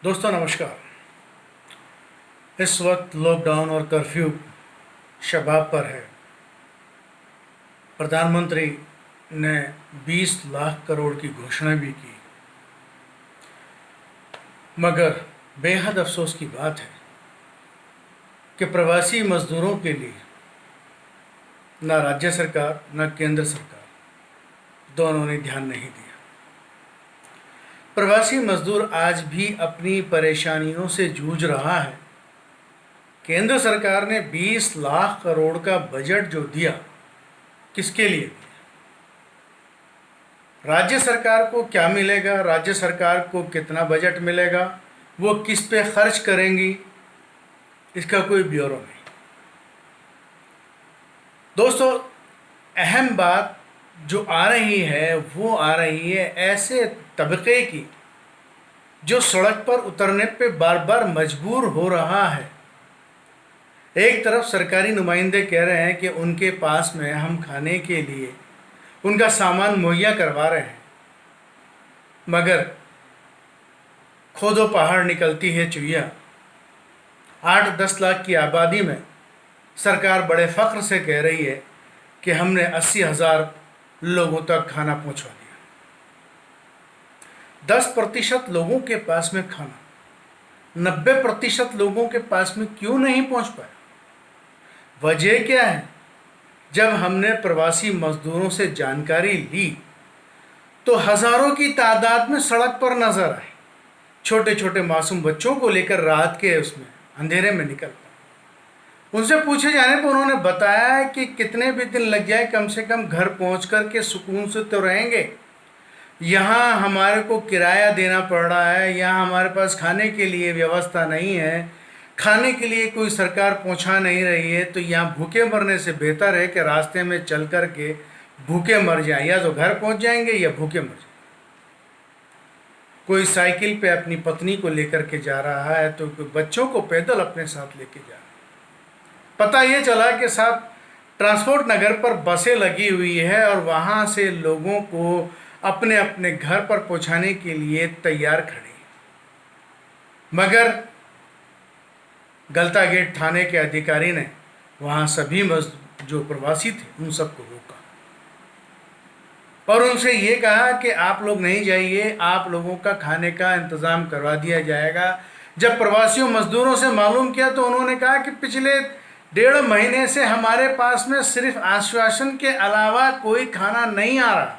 दोस्तों नमस्कार। इस वक्त लॉकडाउन और कर्फ्यू शबाब पर है। प्रधानमंत्री ने 20 लाख करोड़ की घोषणा भी की, मगर बेहद अफसोस की बात है कि प्रवासी मजदूरों के लिए न राज्य सरकार न केंद्र सरकार दोनों ने ध्यान नहीं दिया। प्रवासी मजदूर आज भी अपनी परेशानियों से जूझ रहा है। केंद्र सरकार ने 20 लाख करोड़ का बजट जो दिया, किसके लिए दिया? राज्य सरकार को क्या मिलेगा, राज्य सरकार को कितना बजट मिलेगा, वो किस पे खर्च करेंगी, इसका कोई ब्यौरा नहीं। दोस्तों, अहम बात जो आ रही है वो आ रही है ऐसे तबके की जो सड़क पर उतरने पे बार बार मजबूर हो रहा है। एक तरफ सरकारी नुमाइंदे कह रहे हैं कि उनके पास में हम खाने के लिए उनका सामान मुहैया करवा रहे हैं, मगर खोदो पहाड़ निकलती है चुइया। 8-10 लाख की आबादी में सरकार बड़े फ़ख्र से कह रही है कि हमने 80,000 लोगों तक खाना पहुंचा दिया। 10% लोगों के पास में खाना, 90% लोगों के पास में क्यों नहीं पहुंच पाया? वजह क्या है? जब हमने प्रवासी मजदूरों से जानकारी ली तो हज़ारों की तादाद में सड़क पर नजर आए, छोटे छोटे मासूम बच्चों को लेकर रात के उसमें अंधेरे में निकल पड़े। उनसे पूछे जाने पर उन्होंने बताया कि कितने भी दिन लग जाए, कम से कम घर पहुँच कर के सुकून से तो रहेंगे। यहाँ हमारे को किराया देना पड़ रहा है, यहाँ हमारे पास खाने के लिए व्यवस्था नहीं है, खाने के लिए कोई सरकार पहुँचा नहीं रही है, तो यहाँ भूखे मरने से बेहतर है कि रास्ते में चल कर के भूखे मर जाएं, या तो घर पहुँच जाएंगे या भूखे मर जाएंगे। कोई साइकिल पे अपनी पत्नी को लेकर के जा रहा है, तो कोई बच्चों को पैदल अपने साथ लेके जा रहा है। पता ये चला कि साहब ट्रांसपोर्ट नगर पर बसें लगी हुई है और वहाँ से लोगों को अपने अपने घर पर पहुँचाने के लिए तैयार खड़ी, मगर गलता गेट थाने के अधिकारी ने वहाँ सभी जो प्रवासी थे उन सबको रोका और उनसे ये कहा कि आप लोग नहीं जाइए, आप लोगों का खाने का इंतज़ाम करवा दिया जाएगा। जब प्रवासियों मजदूरों से मालूम किया तो उन्होंने कहा कि पिछले 1.5 महीने से हमारे पास में सिर्फ आश्वासन के अलावा कोई खाना नहीं आ रहा।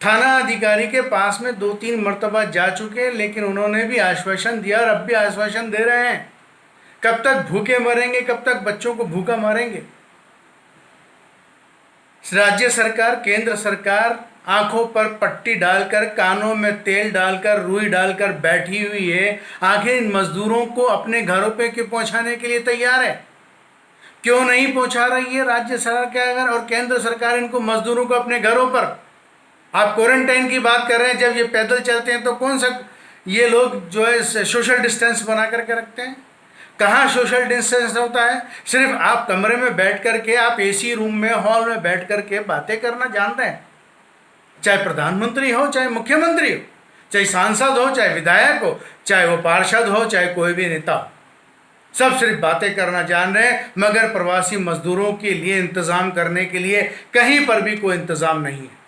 थाना अधिकारी के पास में 2-3 मरतबा जा चुके हैं, लेकिन उन्होंने भी आश्वासन दिया और अब भी आश्वासन दे रहे हैं। कब तक भूखे मरेंगे, कब तक बच्चों को भूखा मारेंगे? राज्य सरकार, केंद्र सरकार आंखों पर पट्टी डालकर, कानों में तेल डालकर, रुई डालकर बैठी हुई है। आखिर इन मजदूरों को अपने घरों पे क्यों पहुंचाने के लिए तैयार है? क्यों नहीं पहुंचा रही है राज्य सरकार और केंद्र सरकार इनको मजदूरों को अपने घरों पर? आप क्वारंटाइन की बात कर रहे हैं, जब ये पैदल चलते हैं तो कौन सा ये लोग जो है सोशल डिस्टेंस बना करके रखते हैं? कहाँ सोशल डिस्टेंस होता है? सिर्फ आप कमरे में बैठ करके, आप एसी रूम में, हॉल में बैठ करके बातें करना जानते हैं। चाहे प्रधानमंत्री हो, चाहे मुख्यमंत्री हो, चाहे सांसद हो, चाहे विधायक हो, चाहे वो पार्षद हो, चाहे कोई भी नेता हो, सब सिर्फ बातें करना जान रहे हैं, मगर प्रवासी मजदूरों के लिए इंतज़ाम करने के लिए कहीं पर भी कोई इंतज़ाम नहीं है।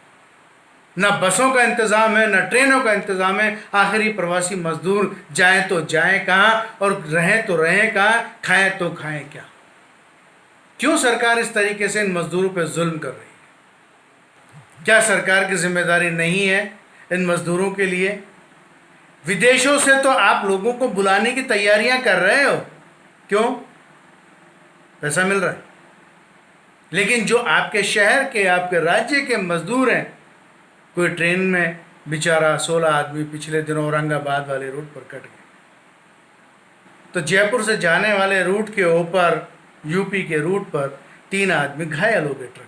ना बसों का इंतज़ाम है, ना ट्रेनों का इंतज़ाम है। आखिरी प्रवासी मजदूर जाएं तो जाएं कहाँ और रहें तो रहें कहाँ, खाएं तो खाएं क्या? क्यों सरकार इस तरीके से इन मजदूरों पर जुल्म कर रही है? क्या सरकार की जिम्मेदारी नहीं है इन मजदूरों के लिए? विदेशों से तो आप लोगों को बुलाने की तैयारियां कर रहे हो, क्यों? पैसा मिल रहा है। लेकिन जो आपके शहर के, आपके राज्य के मजदूर हैं, कोई ट्रेन में बेचारा 16 आदमी पिछले दिनों औरंगाबाद वाले रूट पर कट गए, तो जयपुर से जाने वाले रूट के ऊपर, यूपी के रूट पर 3 आदमी घायल हो गए ट्रक में।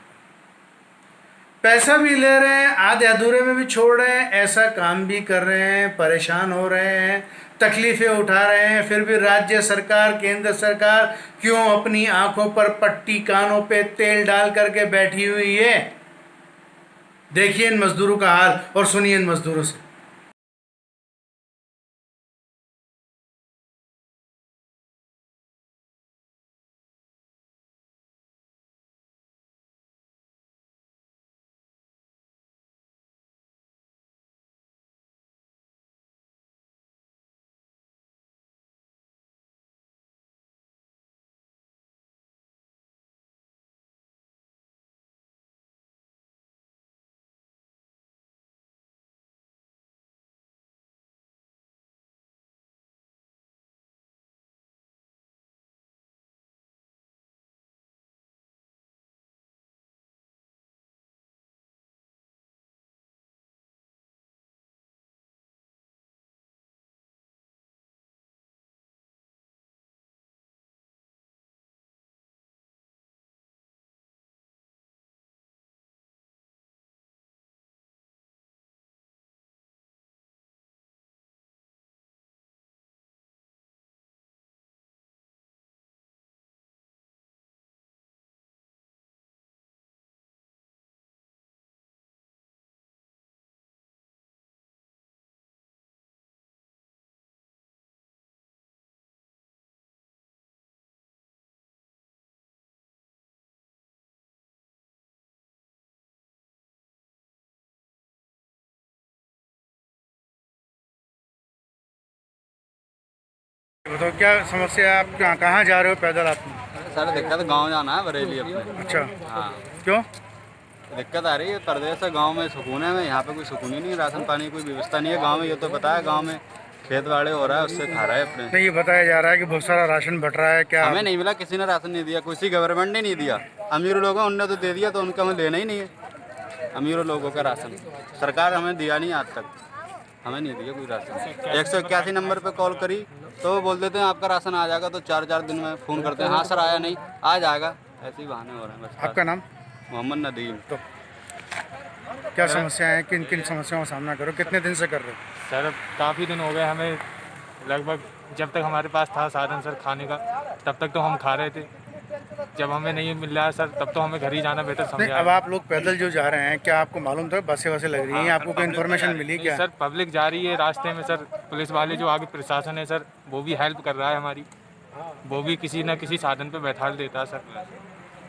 पैसा भी ले रहे हैं, आधे अधूरे में भी छोड़ रहे हैं, ऐसा काम भी कर रहे हैं, परेशान हो रहे हैं, तकलीफ़ें उठा रहे हैं, फिर भी राज्य सरकार, केंद्र सरकार क्यों अपनी आंखों पर पट्टी, कानों पे तेल डाल करके बैठी हुई है? देखिए इन मजदूरों का हाल और सुनिए इन मजदूरों से। तो क्या समस्या है? आप कहाँ जा रहे हो पैदल आप? सर दिक्कत गांव जाना है बरेली अपने। अच्छा, हाँ, क्यों? दिक्कत आ रही है। परदेश है, गांव में सुकून है, यहाँ पे कोई सुकून ही नहीं है। राशन पानी की कोई व्यवस्था नहीं है गांव में। ये तो पता है, गांव में खेत वाड़े हो रहा है, उससे खा रहा है अपने। नहीं, ये बताया जा रहा है कि बहुत सारा राशन बट रहा है, क्या? हमें नहीं मिला, किसी ने राशन नहीं दिया, किसी गवर्नमेंट ने नहीं दिया। अमीर लोगों उनने तो दे दिया, तो उनका हमें लेना ही नहीं है। अमीर लोगों का राशन सरकार हमें दिया नहीं, आज तक हमें नहीं दिया कोई राशन। 181 नंबर पे कॉल करी तो वो बोल देते हैं आपका राशन आ जाएगा, तो 4 दिन में फ़ोन करते हैं, हाँ सर आया नहीं, आ जाएगा। ऐसे ही बहाने हो रहे हैं बस। आपका नाम? मोहम्मद नदीम। तो क्या समस्याएं हैं, किन किन समस्याओं का सामना करो, कितने दिन से कर रहे हो? सर काफ़ी दिन हो गए हमें, लगभग जब तक हमारे पास था साधन सर खाने का, तब तक तो हम खा रहे थे। जब हमें नहीं मिल रहा है सर, तब तो हमें घर ही जाना बेहतर नहीं, समझा। अब आप लोग पैदल जो जा रहे हैं, क्या आपको मालूम था बसें वसें लग रही हैं? आपको कोई इन्फॉर्मेशन मिली क्या? सर पब्लिक जा रही है रास्ते में सर, पुलिस वाले जो आगे प्रशासन है सर, वो भी हेल्प कर रहा है हमारी, वो भी किसी न किसी साधन पे बैठा देता है सर।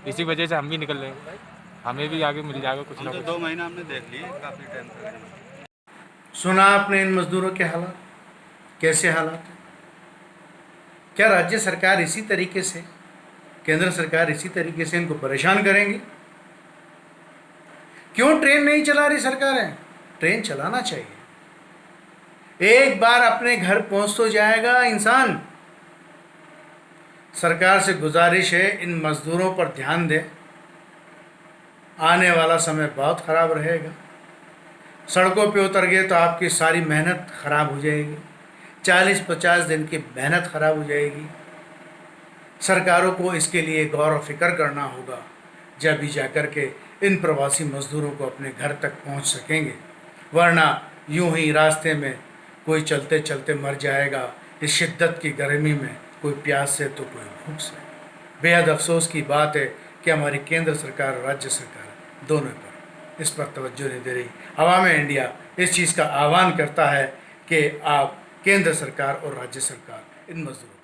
इसी वजह से हम भी निकल रहे हैं, हमें भी आगे मिल जाएगा कुछ ना तो कुछ। 2 महीना हमने देख लिए, काफ़ी टाइम तक। सुना आपने इन मजदूरों के हालात, कैसे हालात हैं? क्या राज्य सरकार इसी तरीके से, केंद्र सरकार इसी तरीके से इनको परेशान करेंगी? क्यों ट्रेन नहीं चला रही सरकारें? ट्रेन चलाना चाहिए। एक बार अपने घर पहुंच तो जाएगा इंसान। सरकार से गुजारिश है, इन मजदूरों पर ध्यान दें। आने वाला समय बहुत ख़राब रहेगा। सड़कों पे उतर गए तो आपकी सारी मेहनत ख़राब हो जाएगी। 40-50 दिन की मेहनत ख़राब हो जाएगी। सरकारों को इसके लिए गौर और फिक्र करना होगा, जब भी जाकर के इन प्रवासी मजदूरों को अपने घर तक पहुंच सकेंगे। वरना यूं ही रास्ते में कोई चलते चलते मर जाएगा, इस शिद्दत की गर्मी में, कोई प्यास से तो कोई भूख से। बेहद अफसोस की बात है कि हमारी केंद्र सरकार और राज्य सरकार दोनों पर इस पर तवज्जो नहीं दे रही। अवाम इंडिया इस चीज़ का आह्वान करता है कि आप केंद्र सरकार और राज्य सरकार इन मजदूरों